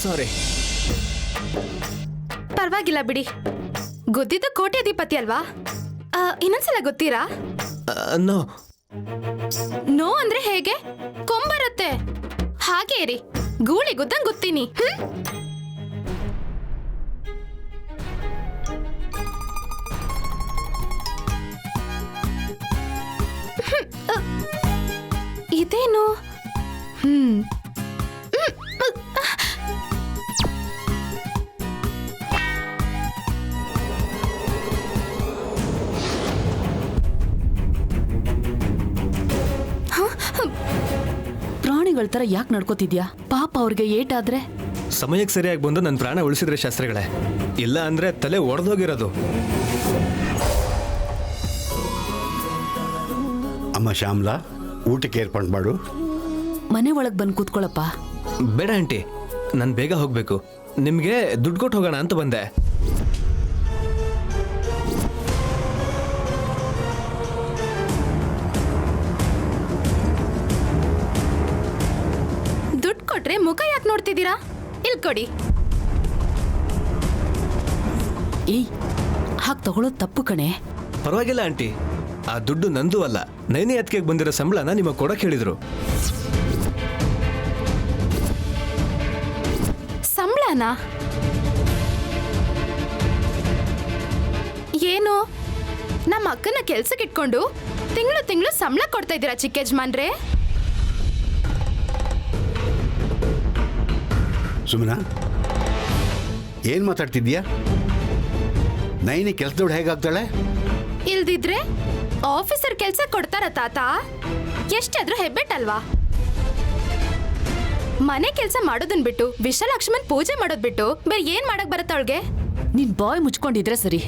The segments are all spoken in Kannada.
ಸಾರಿ. ಪರವಾಗಿಲ್ಲ ಬಿಡಿ. ಗೊತ್ತಿದ್ದು ಕೋಟ್ಯಾಧಿಪತಿ ಅಲ್ವಾ? ಇನ್ನೊಂದ್ಸಲ ಗೊತ್ತೀರಾ? ನೋ. ನೋ ಅಂದ್ರೆ ಹೇಗೆ? ಕೊಂಬರುತ್ತೆ ಹಾಗೆ ಇರಿ, ಗೂಳಿ ಗುದ್ದಂಗ್ ಗೊತ್ತೀನಿ. ಇದೇನು? ಪ್ರಾಣಿಗಳ ತರ ಯಾಕೆ ನಡ್ಕೋತಿದ್ಯಾ? ಪಾಪ ಅವ್ರಿಗೆ ಏಟಾದ್ರೆ? ಸಮಯಕ್ಕೆ ಸರಿಯಾಗಿ ಬಂದು ನನ್ನ ಪ್ರಾಣ ಉಳಿಸಿದ್ರೆ ಶಾಸ್ತ್ರಿಗಳೇ, ಇಲ್ಲ ಅಂದ್ರೆ ತಲೆ ಒಡೆದೋಗಿರೋದು. ಅಮ್ಮ ಶ್ಯಾಮ್ಲಾ, ಊಟಕ್ಕೆ ಏರ್ಪಾಡು ಮಾಡು. ಮನೆ ಒಳಗ್ ಬಂದು ಕೂತ್ಕೊಳ್ಳಪ್ಪ. ಬೇಡ ಆಂಟಿ, ನಾನು ಬೇಗ ಹೋಗ್ಬೇಕು. ನಿಮ್ಗೆ ದುಡ್ಡು ಕೊಟ್ಟು ಹೋಗೋಣ ಅಂತ ಬಂದೆ. ದುಡ್ಡು ಕೊಟ್ರೆ ಮುಖ ಯಾಕೆ ನೋಡ್ತಿದ್ದೀರಾ? ಇಲ್ಲಿ ಕೊಡಿ. ಏಯ್, ಹಾಗೆ ತಗೊಳ್ಳೋದು ತಪ್ಪು ಕಣೆ. ಪರವಾಗಿಲ್ಲ ಆಂಟಿ, ಆ ದುಡ್ಡು ನಂದು ಅಲ್ಲ, ನೈನಿ ಅತ್ತಿಗೆಗೆ ಬಂದಿರೋ ಸಂಬಳನ ನಿಮಗೆ ಕೊಡಕ್ಕೆ ಹೇಳಿದ್ರು. ಸಂಬಳನಾ? ಏನು ನಮ್ಮ ಅಕ್ಕನ ಕೆಲ್ಸಕ್ಕೆ ಇಟ್ಕೊಂಡು ತಿಂಗಳು ತಿಂಗಳು ಸಂಬಳ ಕೊಡ್ತಾ ಇದ್ದೀರಾ ಚಿಕ್ಕ ಯಜಮಾನ್ರೆ? ಸುಮ್ಮನ ಏನ್ ಮಾತಾಡ್ತಿದ್ಯಾ? ನೈನಿ ಕೆಲ್ಸದವ್ಳು ಹೇಗಾಗ್ತಾಳೆ? ಇಲ್ದಿದ್ರೆ ಆಫೀಸರ್ ಕೆಲ್ಸ ಕೊಡ್ತಾರ ತಾತ? ಎಷ್ಟಾದ್ರೂ ಹೆಬ್ಬೆಟ್ಟಲ್ವಾ? ಮನೆ ಕೆಲ್ಸ ಮಾಡೋದನ್ ಬಿಟ್ಟು ವಿಶಾಲಾಕ್ಷ್ಮನ್ ಪೂಜೆ ಮಾಡೋದ್ ಬಿಟ್ಟು ಬೇರೆ ಏನ್ ಮಾಡಕ್ ಬರತ್ತ ಅವಳಿಗೆ? ನಿನ್ ಬಾಯ್ ಮುಚ್ಕೊಂಡಿದ್ರೆ ಸರಿ.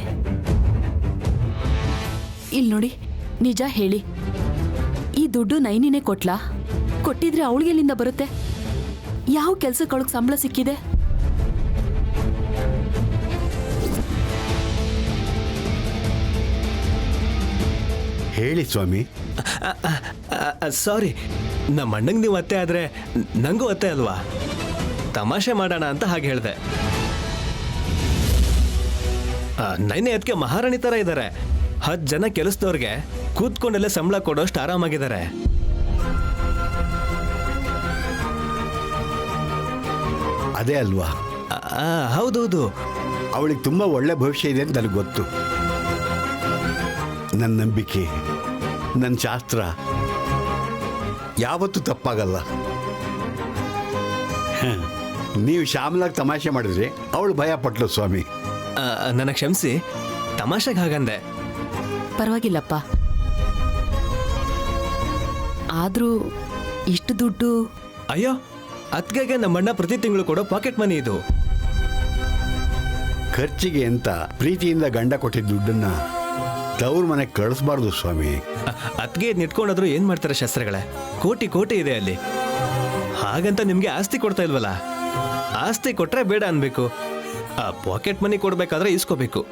ಇಲ್ ನೋಡಿ, ನಿಜ ಹೇಳಿ, ಈ ದುಡ್ಡು ನೈನಿನೇ ಕೊಟ್ಲಾ? ಕೊಟ್ಟಿದ್ರೆ ಅವಳಿಗೆಲ್ಲಿಂದ ಬರುತ್ತೆ? ಯಾವ ಕೆಲ್ಸಕ್ಕೆ ಅವಳಿಗೆ ಸಂಬಳ ಸಿಕ್ಕಿದೆ? ಹೇಳಿ ಸ್ವಾಮಿ. ಸಾರಿ, ನಮ್ಮ ಅಣ್ಣಂಗೆ ನೀವು ಅತ್ತೆ ಆದ್ರೆ ನಂಗೂ ಅತ್ತೆ ಅಲ್ವಾ? ತಮಾಷೆ ಮಾಡೋಣ ಅಂತ ಹಾಗೆ ಹೇಳಿದೆ. ನೈನೇ ಅದಕ್ಕೆ ಮಹಾರಾಣಿ ತರ ಇದ್ದಾರೆ. 10 ಜನ ಕೆಲಸದವ್ರಿಗೆ ಕೂತ್ಕೊಂಡಲ್ಲೇ ಸಂಬಳ ಕೊಡೋಷ್ಟು ಆರಾಮಾಗಿದ್ದಾರೆ. ಅದೇ ಅಲ್ವಾ? ಹೌದೌದು. ಅವಳಿಗೆ ತುಂಬಾ ಒಳ್ಳೆ ಭವಿಷ್ಯ ಇದೆ ಅಂತ ನನಗೆ ಗೊತ್ತು. ನನ್ನ ನಂಬಿಕೆ, ನನ್ನ ಶಾಸ್ತ್ರ ಯಾವತ್ತೂ ತಪ್ಪಾಗಲ್ಲ. ನೀವು ಶ್ಯಾಮ್ಲಾಗ್ ತಮಾಷೆ ಮಾಡಿದ್ರೆ ಅವಳು ಭಯ ಪಟ್ಲು ಸ್ವಾಮಿ. ನನಗೆ ಕ್ಷಮಿಸಿ, ತಮಾಷೆಗೆ ಹಾಗಂದೆ. ಪರವಾಗಿಲ್ಲಪ್ಪ. ಆದ್ರೂ ಇಷ್ಟು ದುಡ್ಡು? ಅಯ್ಯೋ, ಅತ್ಗೆಗೆ ನಮ್ಮಣ್ಣ ಪ್ರತಿ ತಿಂಗಳು ಕೊಡೋ ಪಾಕೆಟ್ ಮನಿ ಇದು. ಖರ್ಚಿಗೆ ಅಂತ ಪ್ರೀತಿಯಿಂದ ಗಂಡ ಕೊಟ್ಟಿದ್ದ ದುಡ್ಡನ್ನ ತವ್ರ ಮನೆಗೆ ಕಳಿಸ್ಬಾರ್ದು ಸ್ವಾಮಿ. ಅತ್ಗೆ ನಿಟ್ಕೊಂಡಾದ್ರು ಏನ್ ಮಾಡ್ತಾರೆ ಶಾಸ್ತ್ರಗಳೇ? ಕೋಟಿ ಕೋಟಿ ಇದೆ ಅಲ್ಲಿ. ಹಾಗಂತ ನಿಮ್ಗೆ ಆಸ್ತಿ ಕೊಡ್ತಾ ಇಲ್ವಲ್ಲ? ಆಸ್ತಿ ಕೊಟ್ರೆ ಬೇಡ ಅನ್ಬೇಕು, ಆ ಪಾಕೆಟ್ ಮನಿ ಕೊಡ್ಬೇಕಾದ್ರೆ ಇಸ್ಕೋಬೇಕು.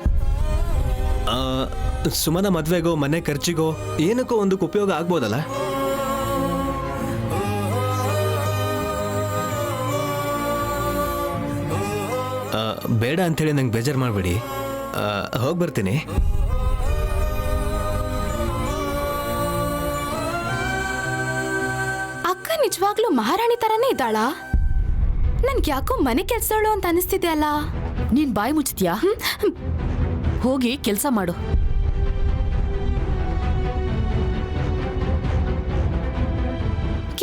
ಸುಮನ ಮದ್ವೆಗೋ ಮನೆ ಖರ್ಚಿಗೋ ಏನಕ್ಕೋ ಒಂದಕ್ಕೆ ಉಪಯೋಗ ಆಗ್ಬೋದಲ್ಲ? ಬೇಡ ಅಂಥೇಳಿ ನಂಗೆ ಬೇಜಾರು ಮಾಡಬೇಡಿ. ಹೋಗಿ ಬರ್ತೀನಿ. ಅಕ್ಕ ನಿಜವಾಗ್ಲೂ ಮಹಾರಾಣಿ ತರಾನೇ ಇದ್ದಾಳಾ? ನನ್ಗೆ ಯಾಕೋ ಮನೆ ಕೆಲ್ಸದವಳು ಅಂತ ಅನಿಸ್ತಿದೆ ಅಲ್ಲ. ನೀನ್ ಬಾಯಿ ಮುಚ್ಚಿದ್ಯಾ? ಹೋಗಿ ಕೆಲಸ ಮಾಡು.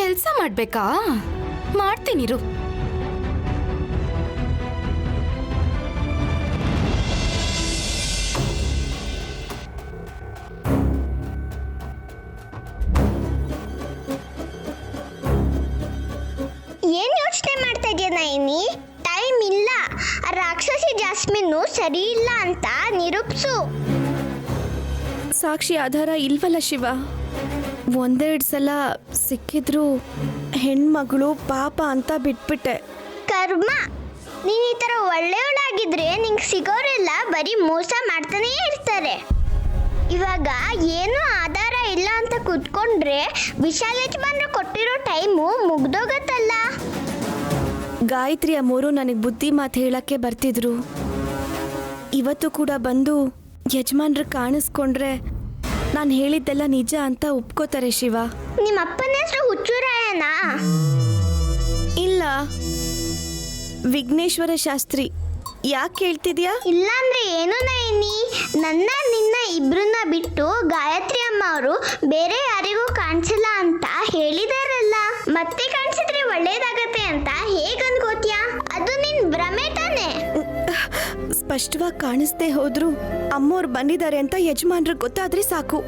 ಕೆಲ್ಸ ಮಾಡ್ಬೇಕಾ? ಮಾಡ್ತೀನಿರು. ಏನ್ ಯೋಚನೆ ಮಾಡ್ತಾ ಇದೆಯಾ ನೈನಿ? ಟೈಮ್ ಇಲ್ಲ. ಆ ರಾಕ್ಷಸಿ ಜಾಸ್ಮಿನ್ನು ಸರಿ ಇಲ್ಲ ಅಂತ ನಿರೂಪಿಸು. ಸಾಕ್ಷಿ ಆಧಾರ ಇಲ್ವಲ್ಲ ಶಿವ. ಒಂದೆರಡು ಸಲ ಸಿಕ್ಕಿದ್ರು ಹೆಣ್ಮಗಳು ಪಾಪ ಅಂತ ಬಿಟ್ಬಿಟ್ಟೆ. ಕರ್ಮ. ನೀನ್ ಈ ತರ ಒಳ್ಳೆಯವಳಾಗಿದ್ರೆ ನಿಂಗೆ ಸಿಗೋರೆಲ್ಲ ಬರೀ ಮೋಸ ಮಾಡ್ತಾನೇ ಇರ್ತಾರೆ. ಇವಾಗ ಏನೂ ಆಧಾರ ಇಲ್ಲ ಅಂತ ಕೂತ್ಕೊಂಡ್ರೆ ವಿಶಾಲ್ ಯಜಮಾನ್ರು ಕೊಟ್ಟಿರೋ ಟೈಮು ಮುಗ್ದೋಗತ್ತಲ್ಲ. ಗಾಯತ್ರಿ ಅಮ್ಮೋರು ನನಗೆ ಬುದ್ಧಿ ಮಾತು ಹೇಳಕ್ಕೆ ಬರ್ತಿದ್ರು. ಇವತ್ತು ಕೂಡ ಬಂದು ಯಜಮಾನ್ರು ಕಾಣಿಸ್ಕೊಂಡ್ರೆ ನಾನು ಹೇಳಿದ್ದೆಲ್ಲ ನಿಜ ಅಂತ ಒಪ್ಕೋತಾರೆ ಶಿವ. ನಿಮ್ಮ ಅಪ್ಪನ ಹೆಸರು ಹುಚ್ಚುರಾಯನಾ? ಇಲ್ಲ, ವಿಘ್ನೇಶ್ವರ ಶಾಸ್ತ್ರಿ. ಯಾಕೆ ಹೇಳ್ತಿದ್ಯಾ? ಇಲ್ಲಾಂದ್ರೆ ಏನು ನಯನಿ, ನನ್ನ ನಿನ್ನ ಇಬ್ರನ್ನ ಬಿಟ್ಟು ಗಾಯತ್ರಿ ಅಮ್ಮ ಅವರು ಬೇರೆ ಯಾರಿಗೂ ಕಾಣಿಸಿಲ್ಲ ಅಂತ ಹೇಳಿದಾರಲ್ಲ. ಮತ್ತೆ ಕಾಣಿಸಿದ್ರೆ ಒಳ್ಳೇದಾಗತ್ತೆ ಅಂತ ಹೇಗ್ ಅನ್ಕೋತ್ಯಾ? ಅದು ನಿನ್ ಭ್ರಮೆ ತಾನೆ. ಸ್ಪಷ್ಟವಾಗಿ ಕಾಣಿಸ್ದೇ ಹೋದ್ರು ಅಮ್ಮೋರು ಬಂದಿದ್ದಾರೆ ಅಂತ ಯಜಮಾನ್ರಿಗೆ ಗೊತ್ತಾದ್ರೆ ಸಾಕು.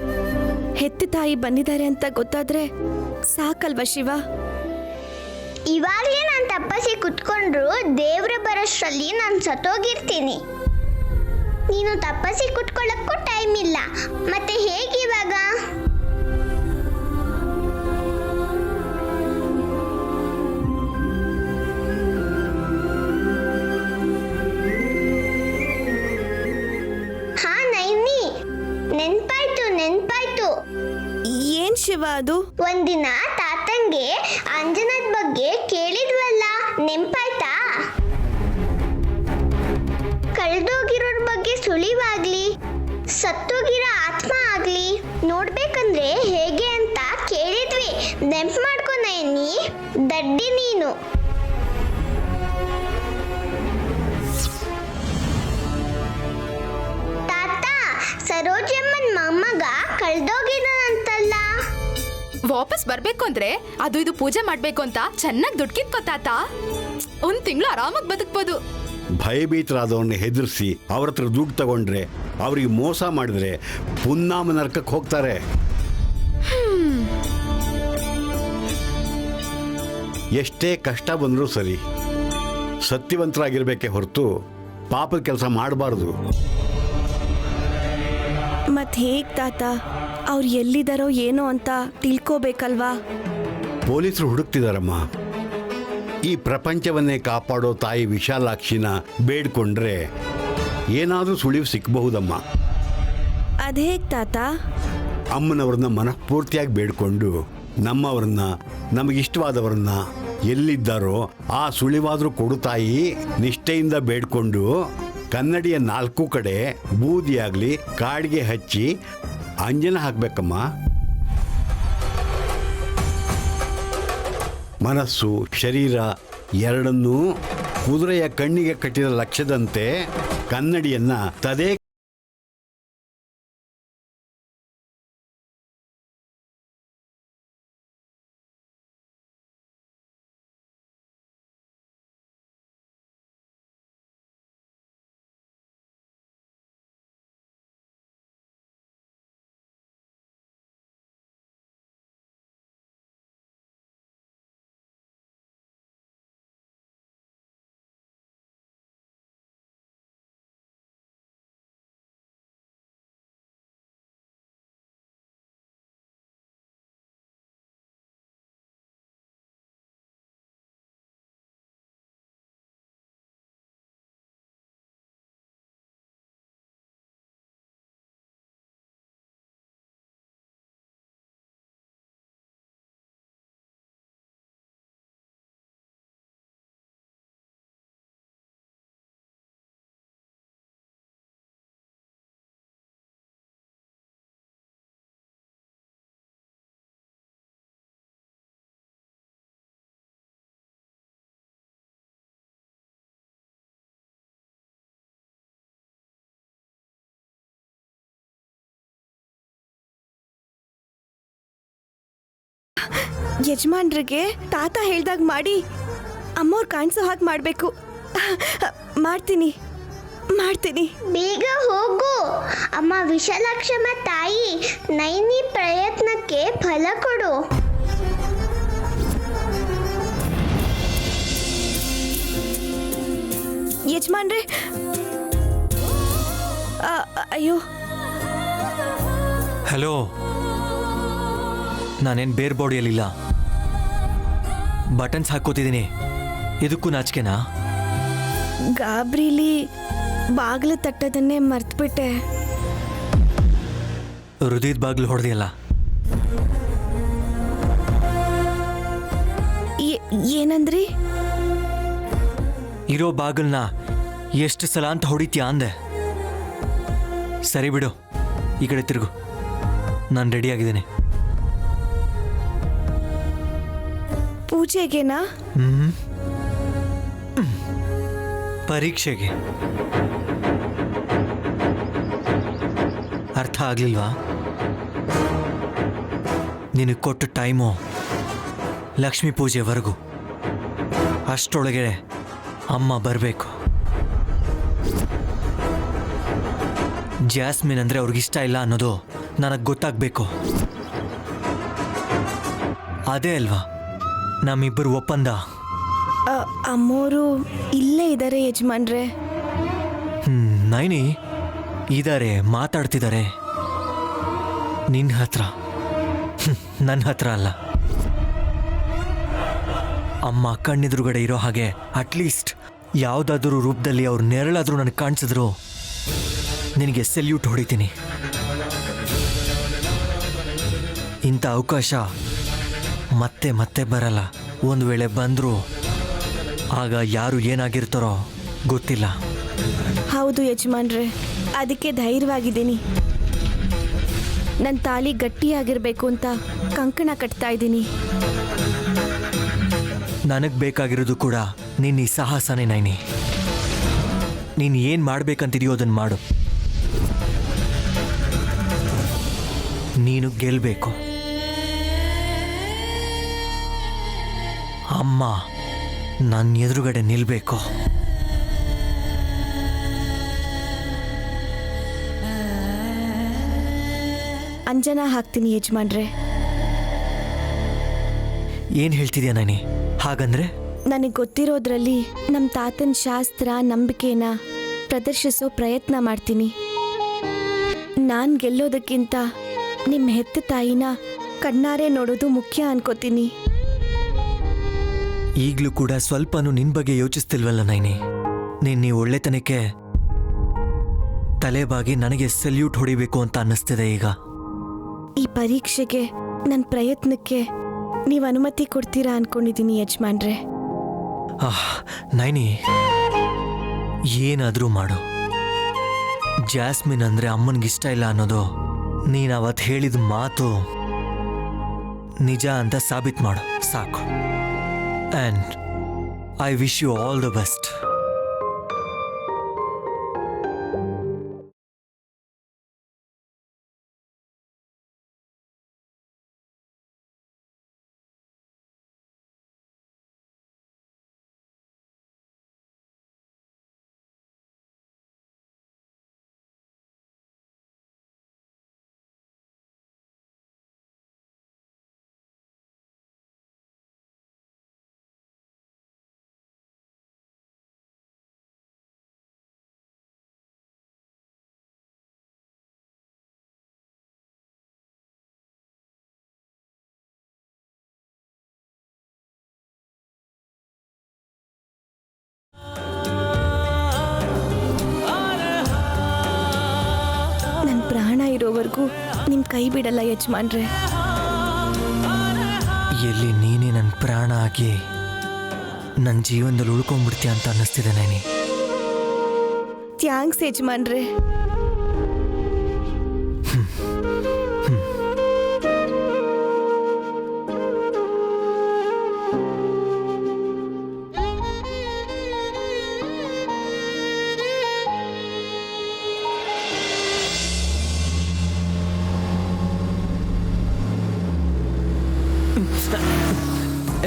ಹೆತ್ತ ತಾಯಿ ಬಂದಿದ್ದಾರೆ ಅಂತ ಗೊತ್ತಾದ್ರೆ ಸಾಕಲ್ವಾ ಶಿವ? ಇವಾಗಲೇ ನಾನು ತಪ್ಪಸಿ ಕುತ್ಕೊಂಡ್ರು ದೇವ್ರ ಬರೋಷ್ಟ್ರಲ್ಲಿ ನಾನು ಸತ್ತೋಗಿರ್ತೀನಿ. ನೀನು ತಪ್ಪಸಿ ಕುತ್ಕೊಳ್ಳಕ್ಕೂ ಟೈಮ್ ಇಲ್ಲ, ಮತ್ತೆ ಹೇಗಿವಾಗ? ಹಾ ನೈನಿ, ನೆನ್ಪಾಯ್ತು. ಏನ್ ಶಿವ ಅದು? ಒಂದಿನ ತಾತಂಗೆ ಅಂಜನದ ಬಗ್ಗೆ ಕೇಳಿದ್ವಲ್ಲ, ನೆನ್ಪಾಯ್ತಾ? ಕಳೆದೋಗಿರೋರ್ ಬಗ್ಗೆ ಸುಳಿವಾಗ್ಲಿ, ಸತ್ತೋಗಿರೋ ಆತ್ಮ ಆಗ್ಲಿ ನೋಡ್ಬೇಕಂದ್ರೆ ಹೇಗೆ ಅಂತ ಕೇಳಿದ್ವಿ. ನೆನ್ಪು ಮಾಡ್ಕೊ ನಯನಿ, ದಡ್ಡಿ ನೀನು. ತಾತ, ಸರೋಜಮ್ಮನ್ ಮೊಮ್ಮಗ ಕಳ್ದೋಗಿದಾನಂತಲ್ಲ. ವಾಪಸ್ ಬರ್ಬೇಕು ಅಂದ್ರೆ ಅದು ಇದು ಪೂಜೆ ಮಾಡ್ಬೇಕು ಅಂತ ಚೆನ್ನಾಗಿ ದುಡ್ಡು ಕಿತ್ಕೊತಾತ. ಒಂದ್ ತಿಂಗಳು ಆರಾಮಾಗಿ ಬದುಕ್ಬೋದು. ಭಯಭೀತರಾದವ್ರನ್ನ ಹೆದರ್ಸಿ ಅವ್ರ ಹತ್ರ ದುಡ್ಡು ತಗೊಂಡ್ರೆ, ಅವ್ರಿಗೆ ಮೋಸ ಮಾಡಿದ್ರೆ ಪುನ್ನಾಮ ನರಕಕ್ಕೆ ಹೋಗ್ತಾರೆ. ಎಷ್ಟೇ ಕಷ್ಟ ಬಂದರೂ ಸರಿ, ಸತ್ಯವಂತರಾಗಿರ್ಬೇಕೇ ಹೊರತು ಪಾಪದ ಕೆಲಸ ಮಾಡಬಾರ್ದು. ಮತ್ ಹೇಗ್ ತಾತ? ಅವ್ರು ಎಲ್ಲಿದಾರೋ ಏನೋ ಅಂತ ತಿಳ್ಕೋಬೇಕಲ್ವಾ? ಪೊಲೀಸರು ಹುಡುಕ್ತಿದಾರಮ್ಮ. ಈ ಪ್ರಪಂಚವನ್ನೇ ಕಾಪಾಡೋ ತಾಯಿ ವಿಶಾಲಾಕ್ಷಿನ ಬೇಡ್ಕೊಂಡ್ರೆ ಏನಾದರೂ ಸುಳಿವು ಸಿಕ್ಕಬಹುದಮ್ಮ. ಅದೇಗ್ ತಾತ? ಅಮ್ಮನವ್ರನ್ನ ಮನಃಪೂರ್ತಿಯಾಗಿ ಬೇಡ್ಕೊಂಡು ನಮ್ಮವ್ರನ್ನ, ನಮಗಿಷ್ಟವಾದವ್ರನ್ನ ಎಲ್ಲಿದ್ದಾರೋ ಆ ಸುಳಿವಾದರೂ ಕೊಡು ತಾಯಿ. ನಿಷ್ಠೆಯಿಂದ ಬೇಡ್ಕೊಂಡು ಕನ್ನಡಿಯ 4 ಕಡೆ ಬೂದಿಯಾಗ್ಲಿ ಕಾಡಿಗೆ ಹಚ್ಚಿ ಅಂಜನ ಹಾಕ್ಬೇಕಮ್ಮ. ಮನಸ್ಸು ಶರೀರ ಎರಡನ್ನೂ ಕುದುರೆಯ ಕಣ್ಣಿಗೆ ಕಟ್ಟಿದ ಲಕ್ಷ್ಯದಂತೆ ಕನ್ನಡಿಯನ್ನ ತದೇ ಯಜಮಾನ್ರಿಗೆ ತಾತ ಹೇಳ್ದಾಗ ಮಾಡಿ ಅಮ್ಮವ್ರು ಕಾಣಿಸೋ ಹಾಗೆ ಮಾಡಬೇಕು. ಮಾಡ್ತೀನಿ. ಬೇಗ ಹೋಗು. ಅಮ್ಮ ವಿಶಾಲಾಕ್ಷಮ್ಮ ತಾಯಿ, ನೈನಿ ಪ್ರಯತ್ನಕ್ಕೆ ಫಲ ಕೊಡು. ಯಜಮಾನ್ರೆ, ಅಯ್ಯೋ. ಹಲೋ, ನಾನೇನು ಬೇರೆ ಬಾಡಿಯಲ್ಲಿಲ್ಲ, ಬಟನ್ಸ್ ಹಾಕೋತಿದ್ದೀನಿ. ಇದಕ್ಕೂ ನಾಚಿಕೆನಾ? ಗಾಬ್ರಿಲಿ ಬಾಗಿಲು ತಟ್ಟೋದನ್ನೇ ಮರ್ತ್ಬಿಟ್ಟೆ. ಹೃದಯದ ಬಾಗಿಲು ಹೊಡೆದಿಯಲ್ಲ. ಏನಂದ್ರಿ? ಇರೋ ಬಾಗಿಲ್ನ ಎಷ್ಟು ಸಲ ಅಂತ ಹೊಡಿತೀಯ ಅಂದೆ. ಸರಿ ಬಿಡು, ಈ ಕಡೆ ತಿರುಗು. ನಾನು ರೆಡಿಯಾಗಿದ್ದೀನಿ. ಪೂಜೆಗೆನಾ? ಪರೀಕ್ಷೆಗೆ. ಅರ್ಥ ಆಗ್ಲಿಲ್ವಾ? ನಿನಗೆ ಕೊಟ್ಟ ಟೈಮು ಲಕ್ಷ್ಮೀ ಪೂಜೆವರೆಗೂ. ಅಷ್ಟರೊಳಗೆ ಅಮ್ಮ ಬರಬೇಕು. ಜಾಸ್ಮಿನ್ ಅಂದರೆ ಅವ್ರಿಗಿಷ್ಟ ಇಲ್ಲ ಅನ್ನೋದು ನನಗೆ ಗೊತ್ತಾಗಬೇಕು. ಅದೇ ಅಲ್ವಾ ನಮ್ಮಿಬ್ಬರು ಒಪ್ಪಂದ? ಅಮ್ಮೋರು ಇಲ್ಲೇ ಇದ್ದಾರೆ ಯಜಮಾನ್ರೆ. ನೈನಿ ಇದ್ದಾರೆ, ಮಾತಾಡ್ತಿದ್ದಾರೆ. ನಿನ್ನ ಹತ್ರ, ನನ್ನ ಹತ್ರ ಅಲ್ಲ. ಅಮ್ಮ ಕಣ್ಣೆದುರುಗಡೆ ಇರೋ ಹಾಗೆ ಅಟ್ಲೀಸ್ಟ್ ಯಾವುದಾದ್ರೂ ರೂಪದಲ್ಲಿ ಅವ್ರ ನೆರಳಾದರೂ ನನಗೆ ಕಾಣಿಸಿದ್ರು ನಿನಗೆ ಸೆಲ್ಯೂಟ್ ಹೊಡಿತೀನಿ. ಇಂಥ ಅವಕಾಶ ಮತ್ತೆ ಮತ್ತೆ ಬರಲ್ಲ. ಒಂದು ವೇಳೆ ಬಂದರೂ ಆಗ ಯಾರು ಏನಾಗಿರ್ತಾರೋ ಗೊತ್ತಿಲ್ಲ. ಹೌದು ಯಜಮಾನ್ರೆ, ಅದಕ್ಕೆ ಧೈರ್ಯವಾಗಿದ್ದೀನಿ. ನನ್ನ ತಾಳಿ ಗಟ್ಟಿಯಾಗಿರ್ಬೇಕು ಅಂತ ಕಂಕಣ ಕಟ್ತಾ ಇದ್ದೀನಿ. ನನಗೆ ಬೇಕಾಗಿರೋದು ಕೂಡ ನಿನ್ನ ಈ ಸಾಹಸನೇ ನೈನಿ. ನೀನು ಏನು ಮಾಡ್ಬೇಕಂತಿದೆಯೋ ಅದನ್ನು ಮಾಡು. ನೀನು ಗೆಲ್ಲಬೇಕು. ಅಮ್ಮ ನನ್ನ ಎದುರುಗಡೆ ನಿಲ್ಲಬೇಕು. ಅಂಜನಾ ಹಾಕ್ತೀನಿ ಯಜಮಾನ್ರೆ. ಏನು ಹೇಳ್ತಿದ್ಯಾ ನೈನಿ? ಹಾಗಂದ್ರೆ ನನಗೆ ಗೊತ್ತಿರೋದ್ರಲ್ಲಿ ನಮ್ಮ ತಾತನ ಶಾಸ್ತ್ರ ನಂಬಿಕೆನ ಪ್ರದರ್ಶಿಸೋ ಪ್ರಯತ್ನ ಮಾಡ್ತೀನಿ. ನಾನು ಗೆಲ್ಲೋದಕ್ಕಿಂತ ನಿಮ್ಮ ಹೆತ್ತ ತಾಯಿನ ಕಣ್ಣಾರೆ ನೋಡೋದು ಮುಖ್ಯ ಅನ್ಕೋತೀನಿ. ಈಗಲೂ ಕೂಡ ಸ್ವಲ್ಪನೂ ನಿನ್ನ ಬಗ್ಗೆ ಯೋಚಿಸ್ತಿಲ್ವಲ್ಲ ನೈನಿ? ನೀನು ಒಳ್ಳೆತನಕ್ಕೆ ತಲೆಬಾಗಿ ನನಗೆ ಸೆಲ್ಯೂಟ್ ಹೊಡಿಬೇಕು ಅಂತ ಅನ್ನಿಸ್ತಿದೆ ಈಗ. ಈ ಪರೀಕ್ಷೆಗೆ ನನ್ನ ಪ್ರಯತ್ನಕ್ಕೆ ನೀವು ಅನುಮತಿ ಕೊಡ್ತೀರಾ ಅನ್ಕೊಂಡಿದ್ದೀನಿ ಯಜಮಾನ್ರೆ. ನೈನಿ, ಏನಾದರೂ ಮಾಡು. ಜಾಸ್ಮಿನ್ ಅಂದರೆ ಅಮ್ಮನಿಗಿಷ್ಟ ಇಲ್ಲ ಅನ್ನೋದು ನೀನು ಅವತ್ತು ಹೇಳಿದ ಮಾತು ನಿಜ ಅಂತ ಸಾಬೀತು ಮಾಡು ಸಾಕು. And I wish you all the best. ನನ್ನ ಪ್ರಾಣ ಇರೋವರೆಗೂ ನಿಮ್ಮ ಕೈ ಬಿಡಲ್ಲ ಯಜಮಾನ್ರೆ. ಎಲ್ಲಿ ನೀನೇ ನನ್ನ ಪ್ರಾಣ ಆಗಿ ನನ್ನ ಜೀವನದಲ್ಲಿ ಉಳ್ಕೊಂಡ್ಬಿಡ್ತೀಯ ಅಂತ ಅನ್ನಿಸ್ತಿದೆ ನೈನಿ. ಥ್ಯಾಂಕ್ಸ್ ಯಜಮಾನ್ರೆ.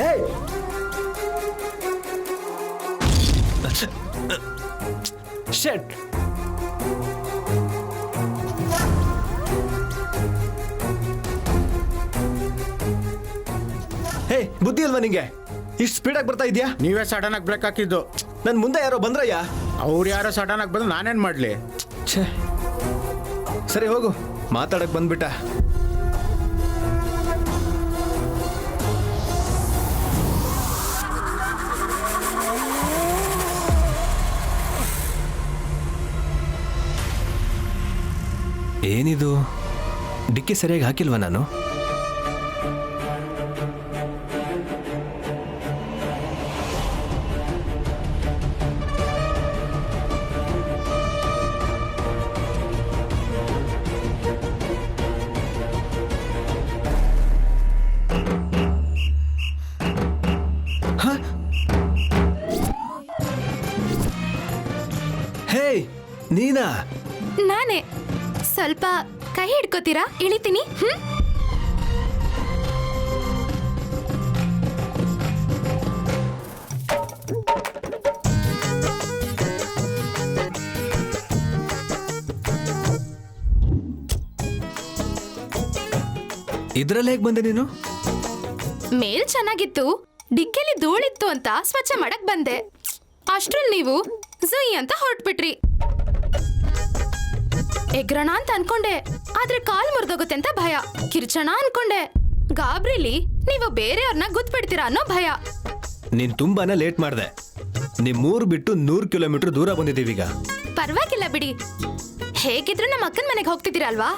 ಏಯ್! ಶಟ್! ಹೇ, ಬುದ್ಧಿ ಅಲ್ವಾ ನಿಂಗೆ? ಇಷ್ಟು ಸ್ಪೀಡಾಗಿ ಬರ್ತಾ ಇದೆಯಾ? ನೀವೇ ಸಡನ್ ಆಗಿ ಬ್ರೇಕ್ ಹಾಕಿದ್ದು. ನನ್ನ ಮುಂದೆ ಯಾರೋ ಬಂದ್ರಯ್ಯ? ಅವ್ರು ಯಾರೋ ಸಡನ್ ಆಗಿ ಬಂದು ನಾನೇನ್ ಮಾಡ್ಲಿ? ಛೇ, ಸರಿ ಹೋಗು, ಮಾತಾಡಕ್ ಬಂದ್ಬಿಟ್ಟ. ಏನಿದು, ಡಿಕ್ಕಿ ಸರಿಯಾಗಿ ಹಾಕಿಲ್ವಾ ನಾನು? ಹೇ ನೀನಾ? ನಾನೇ. ಸ್ವಲ್ಪ ಕೈ ಹಿಡ್ಕೋತೀರಾ? ಇಳಿತೀನಿ. ಇದ್ರಲ್ಲಿ ಹೇಗ್ ಬಂದೆ ನೀನು? ಮೇಲ್ ಚೆನ್ನಾಗಿತ್ತು, ಡಿಕ್ಕಿಲಿ ಧೂಳಿತ್ತು ಅಂತ ಸ್ವಚ್ಛ ಮಾಡಕ್ ಬಂದೆ. ಅಷ್ಟ್ರಲ್ಲಿ ನೀವು ಝುಯ್ ಅಂತ ಹೊರಟ್ಬಿಟ್ರಿ. ಎಗ್ರಣ ಅಂತ ಅನ್ಕೊಂಡೆ, ಆದ್ರೆ ಕಾಲ್ ಮುರಿದೋಗುತ್ತೆ ಅಂತ ಭಯ. ಕಿರ್ಚಣ ಅನ್ಕೊಂಡೆ, ಗಾಬ್ರಿಲಿ ನೀವು ಬೇರೆಯವ್ರನ್ನ ಗುದ್ಬಿಡ್ತೀರಾ ಅನ್ನೋ ಭಯ. ನೀನ್ ತುಂಬಾನೇ ಲೇಟ್ ಮಾಡ್ದೆ. ನಿಮ್ಮೂರು ಬಿಟ್ಟು 100 ಕಿಲೋಮೀಟರ್ ದೂರ ಬಂದಿದ್ದೀವೀಗ. ಪರವಾಗಿಲ್ಲ ಬಿಡಿ, ಹೇಗಿದ್ರು ನಮ್ಮ ಅಕ್ಕನ ಮನೆಗೆ ಹೋಗ್ತಿದ್ದೀರಲ್ವಾ?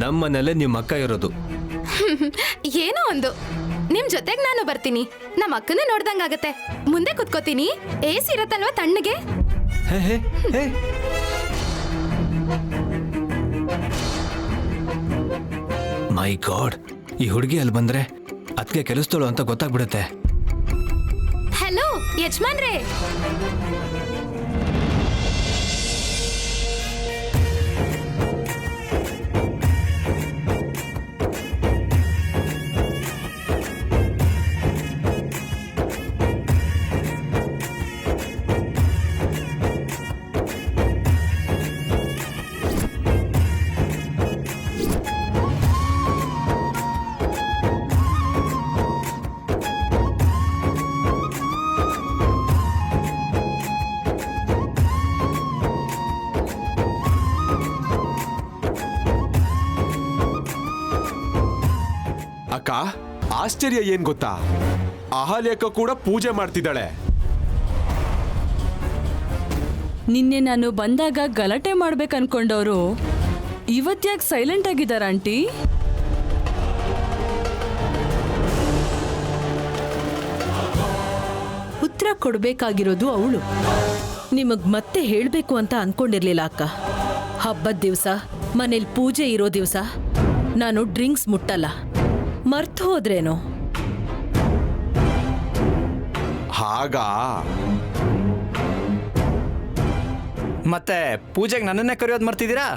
ನಮ್ಮನೆಲ್ಲೇ ನಿಮ್ಮ ಅಕ್ಕ ಇರೋದು. ಏನೋ ಒಂದು, ನಿಮ್ ಜೊತೆಗ್ ನಾನು ಬರ್ತೀನಿ. ನಮ್ಮ ಅಕ್ಕನ ನೋಡ್ದಂಗಾಗತ್ತೆ. ಮುಂದೆ ಕುತ್ಕೋತೀನಿ, AC ಇರತ್ತಲ್ವಾ ತಣ್ಣಗೆ. ಹೇ ಹೇ ಹೇ ಮೈ ಗಾಡ್, ಈ ಹುಡುಗಿ ಅಲ್ಲಿ ಬಂದ್ರೆ ಅದಕ್ಕೆ ಕೆಲಸದೋಳು ಅಂತ ಗೊತ್ತಾಗ್ಬಿಡುತ್ತೆ. ಹಲೋ ಯಜಮಾನ್ರೇ. ಅಕ್ಕ, ಆಶ್ಚರ್ಯ ಏನ್ ಗೊತ್ತಾ, ಅಹಲ್ಯಕ್ಕ ಕೂಡ ಪೂಜೆ ಮಾಡ್ತಿದ್ದಾಳೆ. ನಿನ್ನೆ ನಾನು ಬಂದಾಗ ಗಲಾಟೆ ಮಾಡ್ಬೇಕನ್ಕೊಂಡವರು ಇವತ್ತ್ಯಾಕೆ ಸೈಲೆಂಟ್ ಆಗಿದಾರ ಆಂಟಿ? ಉತ್ತರ ಕೊಡ್ಬೇಕಾಗಿರೋದು ಅವಳು. ನಿಮಗ್ ಮತ್ತೆ ಹೇಳ್ಬೇಕು ಅಂತ ಅನ್ಕೊಂಡಿರ್ಲಿಲ್ಲ ಅಕ್ಕ. ಹಬ್ಬದ ದಿವಸ ಮನೇಲಿ ಪೂಜೆ ಇರೋ ದಿವಸ ನಾನು ಡ್ರಿಂಕ್ಸ್ ಮುಟ್ಟಲ್ಲ. ಮರ್ತು ಹೋದ್ರೇನೋ? ಹಾಗಾ? ಮತ್ತೆ ಪೂಜೆಗೆ ನನ್ನನ್ನೇ ಕರೆಯೋದು ಮರ್ತಿದ್ದೀರಾ?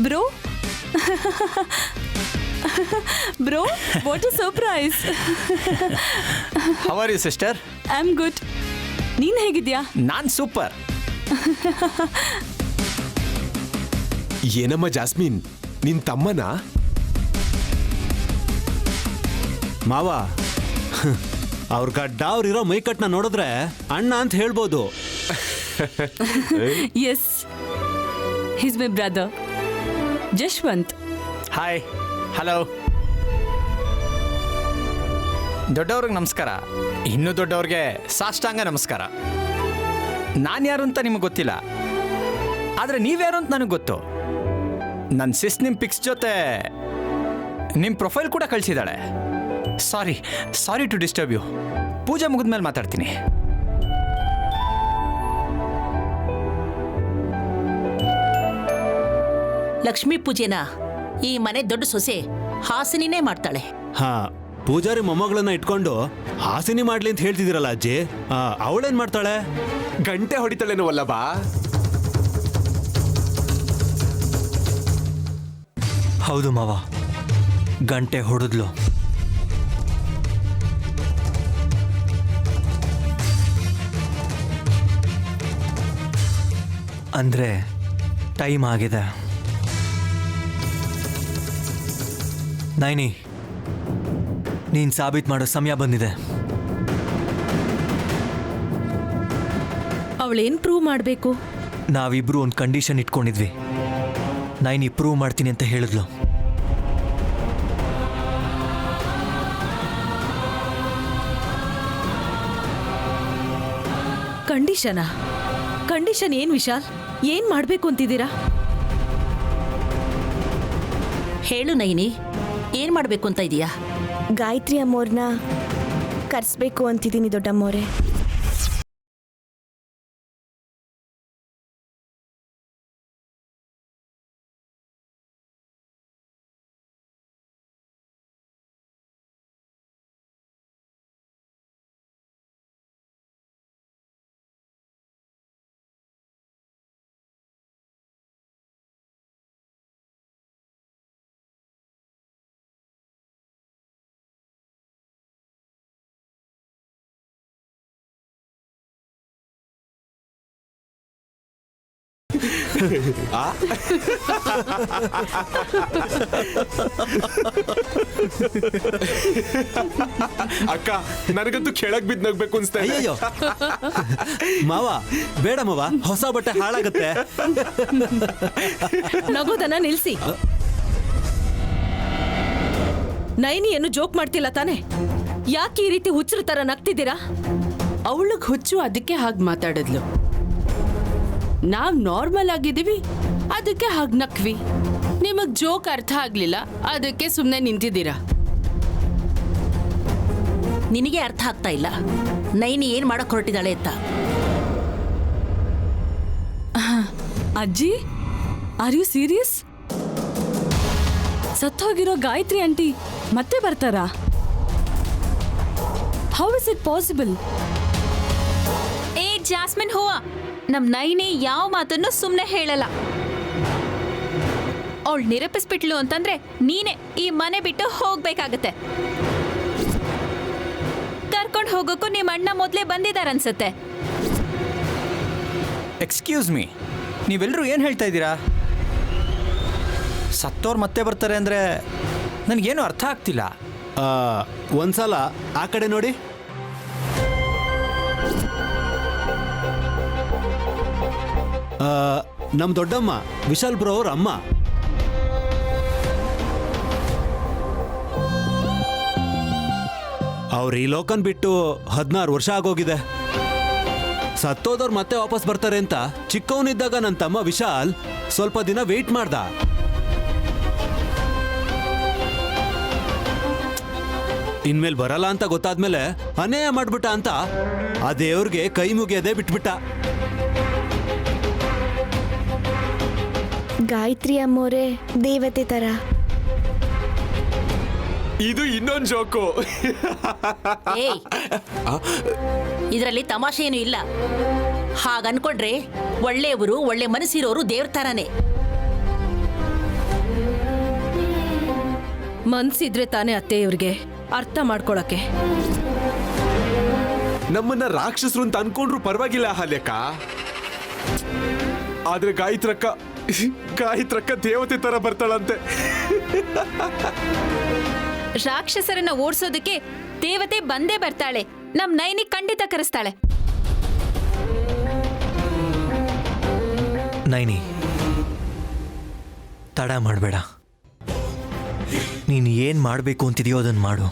Bro? Bro, what a surprise! How are you, sister? I'm good. ನೀನ್ ಹೇಗಿದ್ಯಾ? ನಾನ್ ಸೂಪರ್. ಏನಮ್ಮ ಜಾಸ್ಮಿನ್, ನಿನ್ ತಮ್ಮನ? ಮಾವ, ಅವ್ರ ಗಡ್ಡ ಅವ್ರಿರೋ ಮೈಕಟ್ನ ನೋಡಿದ್ರೆ ಅಣ್ಣ ಅಂತ ಹೇಳ್ಬೋದು. Yes. He's my brother. Jashwanth. Hi, hello. ದೊಡ್ಡವ್ರಿಗೆ ನಮಸ್ಕಾರ, ಇನ್ನೂ ದೊಡ್ಡವ್ರಿಗೆ ಸಾಷ್ಟಾಂಗ ನಮಸ್ಕಾರ. ನಾನು ಯಾರು ಅಂತ ನಿಮಗೆ ಗೊತ್ತಿಲ್ಲ, ಆದರೆ ನೀವ್ಯಾರು ಅಂತ ನನಗೆ ಗೊತ್ತು. ನನ್ನ ಸಿಸ್ ನಿಮ್ಮ ಪಿಕ್ಸ್ ಜೊತೆ ನಿಮ್ಮ ಪ್ರೊಫೈಲ್ ಕೂಡ ಕಳಿಸಿದ್ದಾಳೆ. Sorry to disturb you. ಪೂಜೆ ಮುಗಿದ್ಮೇಲೆ ಮಾತಾಡ್ತೀನಿ. ಲಕ್ಷ್ಮೀ ಪೂಜೆನ ಈ ಮನೆ ದೊಡ್ಡ ಸೊಸೆ ಹಾಸಿನಿನೇ ಮಾಡ್ತಾಳೆ. ಹಾ, ಪೂಜಾರಿ ಮೊಮ್ಮಗಳನ್ನ ಇಟ್ಕೊಂಡು ಹಾಸಿನಿ ಮಾಡ್ಲಿ ಅಂತ ಹೇಳ್ತಿದ್ದೀರಲ್ಲ ಅಜ್ಜಿ, ಅವಳೇನ್ ಮಾಡ್ತಾಳೆ? ಗಂಟೆ ಹೊಡಿತಾಳೇನೋ ವಲ್ಲಭ. ಹೌದು ಮಾವ, ಗಂಟೆ ಹೊಡೆದ್ಲು. ಅಂದ್ರೆ ಟೈಮ್ ಆಗಿದೆ. ನೈನಿ, ನೀನ್ ಸಾಬೀತು ಮಾಡೋ ಸಮಯ ಬಂದಿದೆ. ಅವಳೇನ್ ಪ್ರೂವ್ ಮಾಡ್ಬೇಕು? ನಾವಿಬ್ರು ಒಂದು ಕಂಡೀಷನ್ ಇಟ್ಕೊಂಡಿದ್ವಿ. ನೈನಿ ಪ್ರೂವ್ ಮಾಡ್ತೀನಿ ಅಂತ ಹೇಳಿದ್ಲು. ಕಂಡೀಷನ್ ಏನ್ ವಿಶಾಲ್? ಏನ್ ಮಾಡ್ಬೇಕು ಅಂತಿದ್ದೀರಾ? ಹೇಳು ನೈನಿ, ಏನ್ ಮಾಡ್ಬೇಕು ಅಂತ ಇದೀಯಾ? ಗಾಯತ್ರಿ ಅಮ್ಮೋರ್ನ ಕರ್ಸ್ಬೇಕು ಅಂತಿದ್ದೀನಿ ದೊಡ್ಡಮ್ಮೋರೆ. ಅಕ್ಕ ನನಗಂತೂ ಕೆಳಗ್ ಬಿದ್ದು ನಗ್ಬೇಕು ಅನ್ಸ್ತಾ ಇದೆ. ಅಯ್ಯಯ್ಯೋ ಮಾವ, ಬೇಡ ಮಾವ, ಹೊಸ ಬಟ್ಟೆ ಹಾಳಾಗತ್ತೆ. ನಗೋದನ್ನ ನಿಲ್ಸಿ. ನೈನಿಯನ್ನು ಜೋಕ್ ಮಾಡ್ತಿಲ್ಲ ತಾನೆ? ಯಾಕೆ ಈ ರೀತಿ ಹುಚ್ಚರ ತರ ನಗ್ತಿದ್ದೀರಾ? ಅವಳಿಗೆ ಹುಚ್ಚು, ಅದಕ್ಕೆ ಹಾಗೆ ಮಾತಾಡಿದ್ಲು. ನಾವ್ ನಾರ್ಮಲ್ ಆಗಿದ್ದೀವಿ, ಅದಕ್ಕೆ ಹಾಗೆ ನಕ್ವಿ. ನಿಮಗ್ ಜೋಕ್ ಅರ್ಥ ಆಗ್ಲಿಲ್ಲ, ಅದಕ್ಕೆ ಸುಮ್ಮನೆ ನಿಂತಿದ್ದೀರಾ. ನಿನಗೆ ಅರ್ಥ ಆಗ್ತಾ ಇಲ್ಲ ನೈನಿ ಏನ್ ಮಾಡಕ್ ಹೊರಟಿದ್ದಾಳೆ ಅಂತ. ಅಜ್ಜಿ, ಆರ್ ಯು ಸೀರಿಯಸ್? ಸತ್ತೋಗಿರೋ ಗಾಯತ್ರಿ ಆಂಟಿ ಮತ್ತೆ ಬರ್ತಾರಾ? How is it possible? ಏ ಜಾಸ್ಮಿನ್ ಹೂವ, ನಮ್ ನೈನಿ ಯಾವ ಮಾತನ್ನು ಸುಮ್ನೆ ಹೇಳಲ್ಲ. ಅವಳು ನಿರೂಪಿಸ್ಬಿಟ್ಲು ಅಂತಂದ್ರೆ ನೀನೆ ಈ ಮನೆ ಬಿಟ್ಟು ಹೋಗ್ಬೇಕಾಗತ್ತೆ. ಕರ್ಕೊಂಡು ಹೋಗೋಕ್ಕೂ ನಿಮ್ಮ ಅಣ್ಣ ಮೊದಲೇ ಬಂದಿದಾರನ್ಸತ್ತೆ. ಎಕ್ಸ್ಕ್ಯೂಸ್ ಮೀ, ನೀವೆಲ್ಲರೂ ಏನು ಹೇಳ್ತಾ ಇದ್ದೀರಾ? ಸತ್ತೋರು ಮತ್ತೆ ಬರ್ತಾರೆ ಅಂದರೆ ನನಗೇನು ಅರ್ಥ ಆಗ್ತಿಲ್ಲ. ಒಂದ್ಸಲ ಆ ಕಡೆ ನೋಡಿ. ನಮ್ ದೊಡ್ಡಮ್ಮ ವಿಶಾಲ್ ಬ್ರೋ ಅವ್ರ ಅಮ್ಮ. ಅವ್ರು ಈ ಲೋಕನ್ ಬಿಟ್ಟು 16 ವರ್ಷ ಆಗೋಗಿದೆ. ಸತ್ತೋದವ್ರು ಮತ್ತೆ ವಾಪಸ್ ಬರ್ತಾರೆ ಅಂತ ಚಿಕ್ಕವನಿದ್ದಾಗ ನನ್ನ ತಮ್ಮ ವಿಶಾಲ್ ಸ್ವಲ್ಪ ದಿನ ವೇಟ್ ಮಾಡ್ದ. ಇನ್ಮೇಲೆ ಬರಲ್ಲ ಅಂತ ಗೊತ್ತಾದ್ಮೇಲೆ ಅನ್ಯಾಯ ಮಾಡ್ಬಿಟ್ಟ ಅಂತ ಆ ದೇವ್ರಿಗೆ ಕೈ ಮುಗಿಯದೆ ಬಿಟ್ಬಿಟ್ಟ. ಗಾಯತ್ರಿ ಅಮ್ಮೋರೆ ದೇವತೆ ತರ. ಇದು ಇನ್ನೊಂದು ಜೋಕು. ಇದರಲ್ಲಿ ತಮಾಷೆ ಏನು ಇಲ್ಲ. ಹಾಗನ್ಕೊಂಡ್ರೆ ಒಳ್ಳೆಯವರು, ಒಳ್ಳೆ ಮನಸ್ಸಿರೋರು ದೇವ್ರ ತರಾನೇ. ಮನ್ಸಿದ್ರೆ ತಾನೇ ಅತ್ತೆಯವ್ರಿಗೆ ಅರ್ಥ ಮಾಡ್ಕೊಳಕ್ಕೆ. ನಮ್ಮನ್ನ ರಾಕ್ಷಸರು ಅಂತ ಅನ್ಕೊಂಡ್ರು ಪರವಾಗಿಲ್ಲ ಅಹಲ್ಯಕ್ಕ. ಆದ್ರೆ ಗಾಯತ್ರಕ್ಕ ದೇವತೆ ತರ ಬರ್ತಾಳಂತೆ. ರಾಕ್ಷಸರನ್ನ ಓಡಿಸೋದಕ್ಕೆ ದೇವತೆ ಬಂದೇ ಬರ್ತಾಳೆ. ನಮ್ ನೈನಿ ಖಂಡಿತ ಕರೆಸ್ತಾಳೆ. ನೈನಿ, ತಡ ಮಾಡಬೇಡ. ನೀನು ಏನ್ ಮಾಡಬೇಕು ಅಂತಿದೆಯೋ ಅದನ್ನು ಮಾಡು.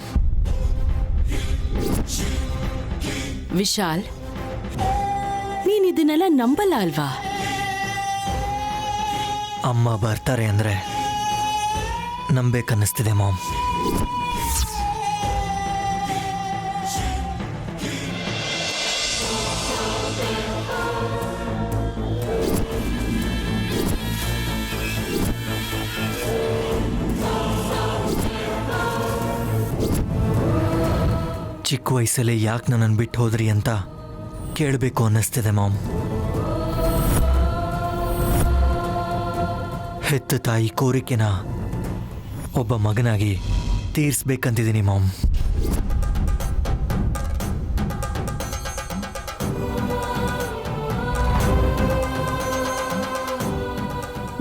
ವಿಶಾಲ್, ನೀನ್ ಇದನ್ನೆಲ್ಲ ನಂಬಲ್ಲ ಅಲ್ವಾ? ಅಮ್ಮ ಬರ್ತಾರೆ ಅಂದ್ರೆ ನಂಬೇಕನ್ನಿಸ್ತಿದೆ ಮಾಮ್. ಚಿಕ್ಕ ವಯಸ್ಸಲ್ಲೇ ಯಾಕೆ ನನ್ನನ್ನು ಬಿಟ್ಟು ಹೋದ್ರಿ ಅಂತ ಕೇಳಬೇಕು ಅನ್ನಿಸ್ತಿದೆ ಮಾಮ್. ಹೆತ್ತ ತಾಯಿ ಕೋರಿಕೆನ ಒಬ್ಬ ಮಗನಾಗಿ ತೀರಿಸ್ಬೇಕಂತಿದ್ದೀನಿ ಮಾಮ್.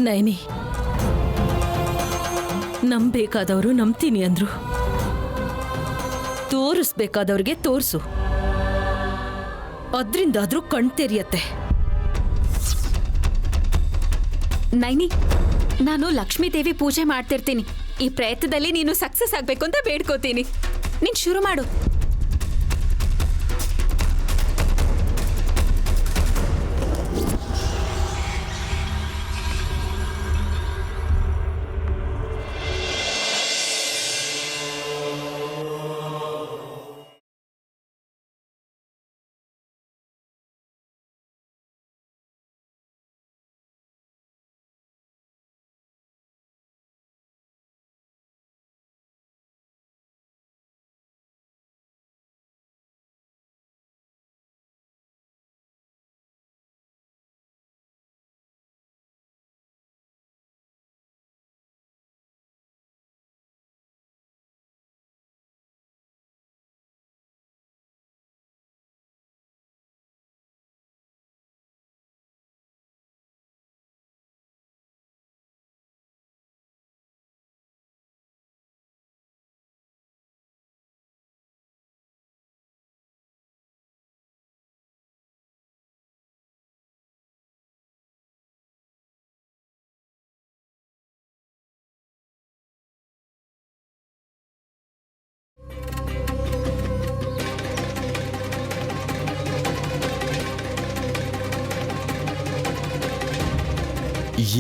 ನೈನಿ, ನಂಬೇಕಾದವರು ನಂಬ್ತೀನಿ ಅಂದ್ರು. ತೋರಿಸ್ಬೇಕಾದವ್ರಿಗೆ ತೋರ್ಸು, ಅದ್ರಿಂದಾದ್ರೂ ಕಣ್ತೆರಿಯತ್ತೆ. ನೈನಿ, ನಾನು ಲಕ್ಷ್ಮೀ ದೇವಿ ಪೂಜೆ ಮಾಡ್ತಿರ್ತೀನಿ. ಈ ಪ್ರಯತ್ನದಲ್ಲಿ ನೀನು ಸಕ್ಸಸ್ ಆಗ್ಬೇಕು ಅಂತ ಬೇಡ್ಕೋತೀನಿ. ನೀನ್ ಶುರು ಮಾಡು.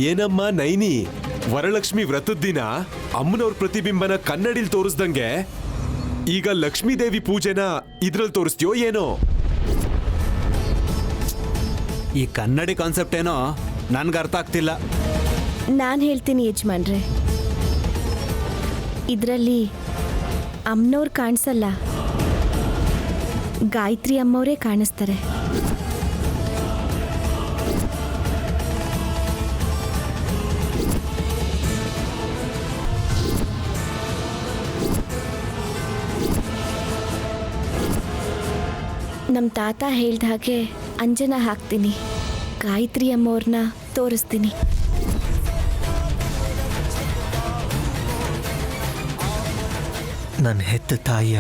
ಏನಮ್ಮ ನೈನಿ, ವರಲಕ್ಷ್ಮಿ ವ್ರತದ ದಿನ ಅಮ್ಮನವ್ರ ಪ್ರತಿಬಿಂಬನ ಕನ್ನಡಿಲ್ ತೋರಿಸ್ದಂಗೆ ಈಗ ಲಕ್ಷ್ಮೀ ದೇವಿ ಪೂಜೆನ ಇದ್ರಲ್ಲಿ ತೋರಿಸ್ತೀಯೋ ಏನೋ? ಈ ಕನ್ನಡಿ ಕಾನ್ಸೆಪ್ಟ್ ಏನೋ ನನ್ಗೆ ಅರ್ಥ ಆಗ್ತಿಲ್ಲ. ನಾನು ಹೇಳ್ತೀನಿ ಯಜಮಾನ್ರೆ, ಇದರಲ್ಲಿ ಅಮ್ಮನವ್ರು ಕಾಣಿಸಲ್ಲ, ಗಾಯತ್ರಿ ಅಮ್ಮವರೇ ಕಾಣಿಸ್ತಾರೆ. ನಮ್ಮ ತಾತ ಹೇಳ್ದ ಹಾಗೆ ಅಂಜನ ಹಾಕ್ತೀನಿ, ಗಾಯತ್ರಿ ಅಮ್ಮವ್ರನ್ನ ತೋರಿಸ್ತೀನಿ. ನನ್ನ ಹೆತ್ತ ತಾಯಿಯ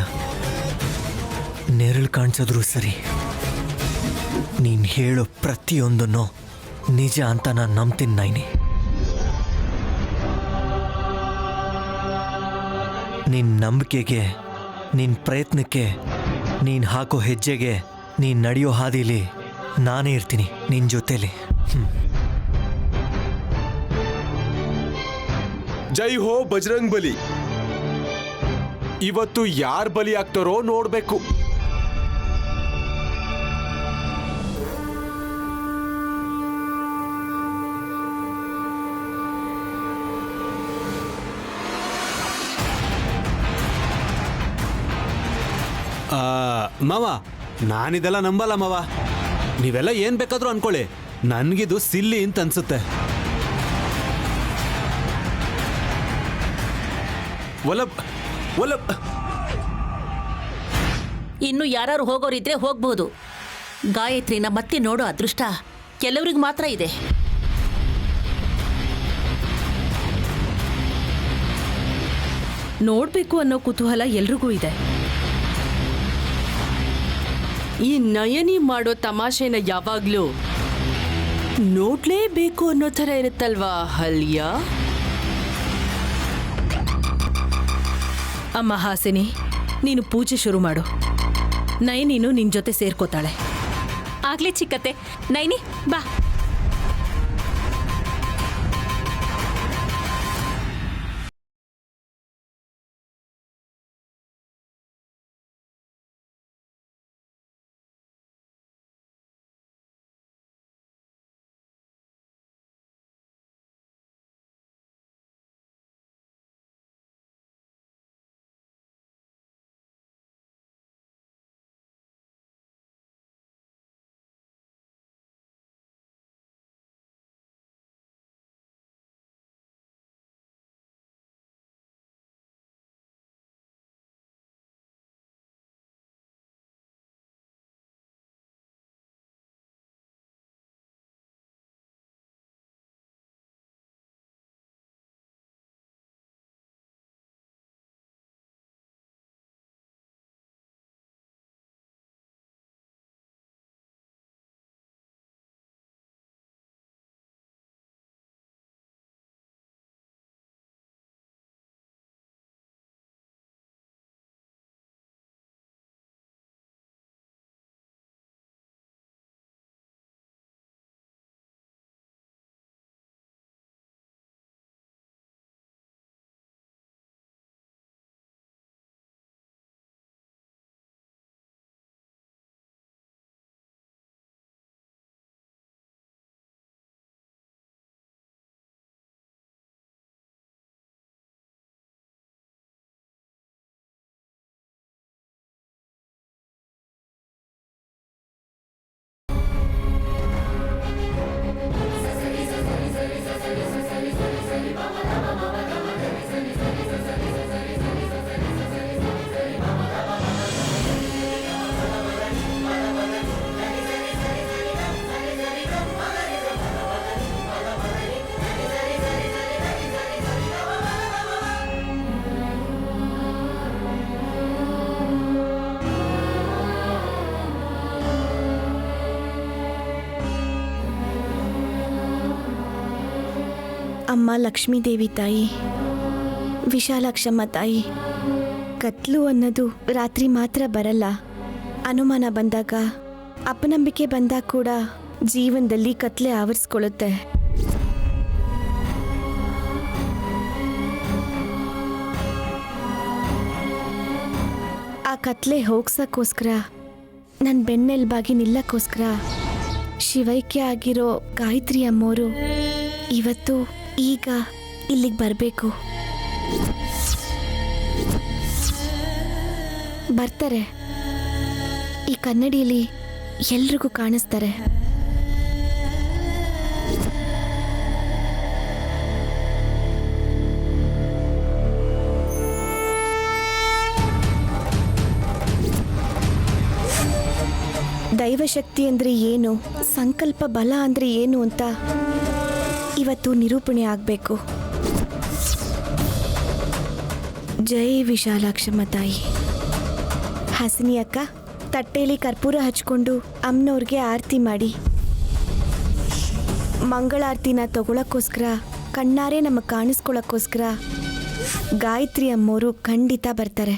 ನೆರಳು ಕಾಣಿಸಿದ್ರು ಸರಿ, ನೀನು ಹೇಳೋ ಪ್ರತಿಯೊಂದನ್ನು ನಿಜ ಅಂತ ನಾನು ನಂಬ್ತೀನಿ ನೈನಿ. ನಿನ್ನ ನಂಬಿಕೆಗೆ, ನಿನ್ನ ಪ್ರಯತ್ನಕ್ಕೆ, ನೀನು ಹಾಕೋ ಹೆಜ್ಜೆಗೆ, ನೀನು ನಡೆಯೋ ಹಾದಿಲಿ ನಾನೇ ಇರ್ತೀನಿ ನಿನ್ನ ಜೊತೆಲಿ. ಜೈ ಹೋ ಬಜರಂಗ್ ಬಲಿ. ಇವತ್ತು ಯಾರ್ ಬಲಿ ಆಗ್ತಾರೋ ನೋಡ್ಬೇಕು. ಮಾವ, ನಾನಿದೆಲ್ಲ ನಂಬಲ್ಲ ಮಾವ. ನೀವೆಲ್ಲ ಏನ್ ಬೇಕಾದ್ರೂ ಅನ್ಕೊಳ್ಳಿ, ನನ್ಗಿದು ಸಿಲ್ಲಿ ಅಂತ ಅನ್ಸುತ್ತೆ. ಇನ್ನು ಯಾರು ಹೋಗೋರಿದ್ರೆ ಹೋಗ್ಬೋದು. ಗಾಯತ್ರಿನ ಮತ್ತೆ ನೋಡೋ ಅದೃಷ್ಟ ಕೆಲವ್ರಿಗೆ ಮಾತ್ರ ಇದೆ. ನೋಡ್ಬೇಕು ಅನ್ನೋ ಕುತೂಹಲ ಎಲ್ರಿಗೂ ಇದೆ. ಈ ನಯನಿ ಮಾಡೋ ತಮಾಷೆನ ಯಾವಾಗ್ಲೂ ನೋಡ್ಲೇಬೇಕು ಅನ್ನೋ ಥರ ಇರುತ್ತಲ್ವಾ ಹಲ್ಯ? ಅಮ್ಮ ಹಾಸಿನಿ, ನೀನು ಪೂಜೆ ಶುರು ಮಾಡು. ನೈನಿನು ನಿನ್ ಜೊತೆ ಸೇರ್ಕೋತಾಳೆ. ಆಗ್ಲೇ ಚಿಕ್ಕತ್ತೆ. ನೈನಿ ಬಾ. ಅಮ್ಮ ಲಕ್ಷ್ಮೀ ದೇವಿ ತಾಯಿ, ವಿಶಾಲಾಕ್ಷಮ್ಮ ತಾಯಿ, ಕತ್ಲು ಅನ್ನೋದು ರಾತ್ರಿ ಮಾತ್ರ ಬರಲ್ಲ. ಅನುಮಾನ ಬಂದಾಗ, ಅಪನಂಬಿಕೆ ಬಂದಾಗ ಕೂಡ ಜೀವನದಲ್ಲಿ ಕತ್ಲೆ ಆವರಿಸ್ಕೊಳ್ಳುತ್ತೆ. ಆ ಕತ್ಲೆ ಹೋಗ್ಸಕ್ಕೋಸ್ಕರ ನನ್ನ ಬೆನ್ನೆಲ್ಬಾಗಿ ನಿಲ್ಲಕ್ಕೋಸ್ಕರ ಶಿವೈಕ್ಯ ಆಗಿರೋ ಗಾಯತ್ರಿ ಅಮ್ಮೋರು ಇವತ್ತು ಈಗ ಇಲ್ಲಿಗೆ ಬರಬೇಕು. ಬರ್ತಾರೆ. ಈ ಕನ್ನಡಿಯಲ್ಲಿ ಎಲ್ರಿಗೂ ಕಾಣಿಸ್ತಾರೆ. ದೈವಶಕ್ತಿ ಅಂದ್ರೆ ಏನು, ಸಂಕಲ್ಪ ಬಲ ಅಂದ್ರೆ ಏನು ಅಂತ ಇವತ್ತು ನಿರೂಪಣೆ ಆಗಬೇಕು. ಜೈ ವಿಶಾಲಾಕ್ಷಮ್ಮ ತಾಯಿ. ಹಾಸಿನಿ ಅಕ್ಕ, ತಟ್ಟೆಯಲ್ಲಿ ಕರ್ಪೂರ ಹಚ್ಕೊಂಡು ಅಮ್ಮನವ್ರಿಗೆ ಆರತಿ ಮಾಡಿ. ಮಂಗಳಾರತಿನ ತಗೊಳಕ್ಕೋಸ್ಕರ, ಕಣ್ಣಾರೆ ನಮಗೆ ಕಾಣಿಸ್ಕೊಳ್ಳೋಕ್ಕೋಸ್ಕರ ಗಾಯತ್ರಿ ಅಮ್ಮೋರು ಖಂಡಿತ ಬರ್ತಾರೆ.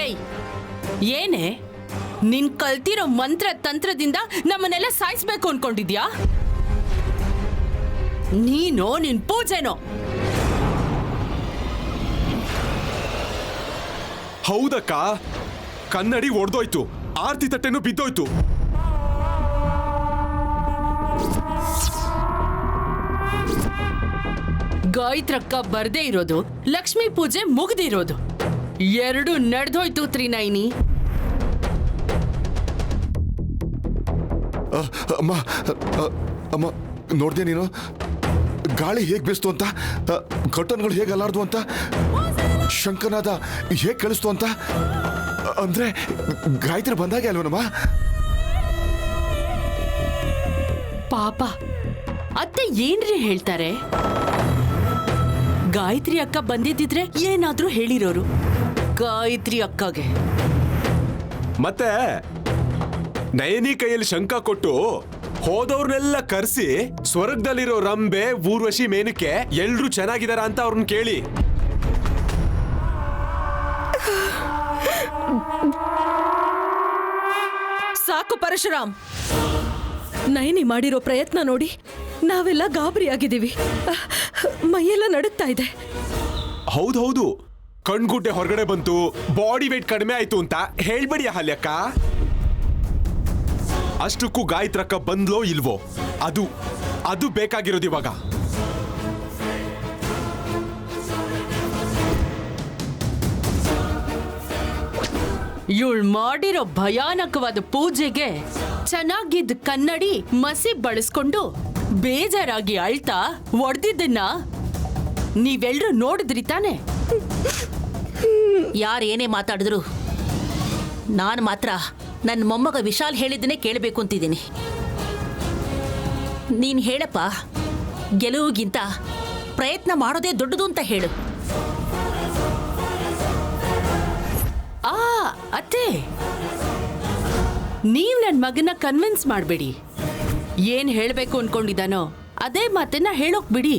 ಏಯ್ ಏನೇ ನಿನ್ ಕಲ್ತಿರೋ ಮಂತ್ರ ತಂತ್ರದಿಂದ ನಮ್ಮನ್ನೆಲ್ಲ ಸಾಯಿಸ್ಬೇಕು ಅನ್ಕೊಂಡಿದ್ಯಾ? ನೀನೋ ನಿನ್ ಪೂಜೆನೋ? ಹೌದಕ್ಕ, ಕನ್ನಡಿ ಒಡ್ದೋಯ್ತು, ಆರ್ತಿ ತಟ್ಟೆನೂ ಬಿದ್ದೋಯ್ತು. ಗಾಯತ್ರಕ್ಕ ಬರ್ದೇ ಇರೋದು, ಲಕ್ಷ್ಮೀ ಪೂಜೆ ಮುಗ್ದಿರೋದು, ಎರಡು ನಡೆದೋಯ್ತು ತ್ರಿನಯನಿ. ಅಮ್ಮ ಅಮ್ಮ ನೋಡ್ದೆ ನೀನು ಗಾಳಿ ಹೇಗೆ ಬೀಸ್ತು ಅಂತ, ಕರ್ಟನ್ಗಳು ಹೇಗೆ ಅಲ್ಲಾಡ್ದು ಅಂತ, ಶಂಕನಾದ ಹೇಗೆ ಕಳಿಸ್ತು ಅಂತ. ಅಂದ್ರೆ ಗಾಯತ್ರಿ ಬಂದಾಗೆ ಅಲ್ವನಮ್ಮ? ಪಾಪ ಅತ್ತೆ ಏನ್ರಿ ಹೇಳ್ತಾರೆ? ಗಾಯತ್ರಿ ಅಕ್ಕ ಬಂದಿದ್ದಿದ್ರೆ ಏನಾದ್ರೂ ಹೇಳಿರೋರು ಗಾಯತ್ರಿ ಅಕ್ಕಗೆ. ಮತ್ತೆ ನಯನಿ ಕೈಯಲ್ಲಿ ಶಂಕ ಕೊಟ್ಟು ಹೋದವ್ರನ್ನೆಲ್ಲ ಕರೆಸಿ ಸ್ವರ್ಗದಲ್ಲಿರೋ ರಂಬೆ, ಊರ್ವಶಿ, ಮೇನಕೆ ಎಲ್ರೂ ಚೆನ್ನಾಗಿದಾರ ಅಂತ ಅವ್ರನ್ನ ಕೇಳಿ. ಸಾಕು ಪರಶುರಾಮ್, ನಯನಿ ಮಾಡಿರೋ ಪ್ರಯತ್ನ ನೋಡಿ ನಾವೆಲ್ಲ ಗಾಬರಿ ಆಗಿದ್ದೀವಿ. ಮೈಯೆಲ್ಲ ನಡುಗ್ತಾ ಇದೆ. ಹೌದೌದು, ಕಣ್ಗುಡ್ಡೆ ಹೊರಗಡೆ ಬಂತು, ಬಾಡಿ ವೇಟ್ ಕಡಿಮೆ ಆಯ್ತು ಅಂತ ಹೇಳ್ಬೇಡಿ ಅಹಲ್ಯಕ್ಕ. ಅಷ್ಟಕ್ಕೂ ಗಾಯತ್ರಕ್ಕ ಬಂದ್ಲೋ ಇಲ್ವೋ, ಅದು ಬೇಕಾಗಿರೋದು ಇವಾಗ. ಇವಳು ಮಾಡಿರೋ ಭಯಾನಕವಾದ ಪೂಜೆಗೆ ಚೆನ್ನಾಗಿದ್ದ ಕನ್ನಡಿ ಮಸಿ ಬಳಸ್ಕೊಂಡು ಬೇಜಾರಾಗಿ ಅಳ್ತಾ ಒಡ್ದಿದ್ದನ್ನ ನೀವೆಲ್ರೂ ನೋಡಿದ್ರಿ ತಾನೆ? ಯಾರೇನೇ ಮಾತಾಡಿದ್ರು ನಾನು ಮಾತ್ರ ನನ್ನ ಮೊಮ್ಮಗ ವಿಶಾಲ್ ಹೇಳಿದ್ದನ್ನೇ ಕೇಳಬೇಕು ಅಂತಿದ್ದೀನಿ. ನೀನು ಹೇಳಪ್ಪ, ಗೆಲುವಿಗಿಂತ ಪ್ರಯತ್ನ ಮಾಡೋದೇ ದೊಡ್ಡದು ಅಂತ ಹೇಳು. ಅತ್ತೆ, ನೀವ್ ನನ್ ಮಗನ ಕನ್ವಿನ್ಸ್ ಮಾಡಬೇಡಿ. ಏನ್ ಹೇಳ್ಬೇಕು ಅನ್ಕೊಂಡಿದ್ದಾನೋ ಅದೇ ಮಾತನ್ನ ಹೇಳೋಕ್ ಬಿಡಿ.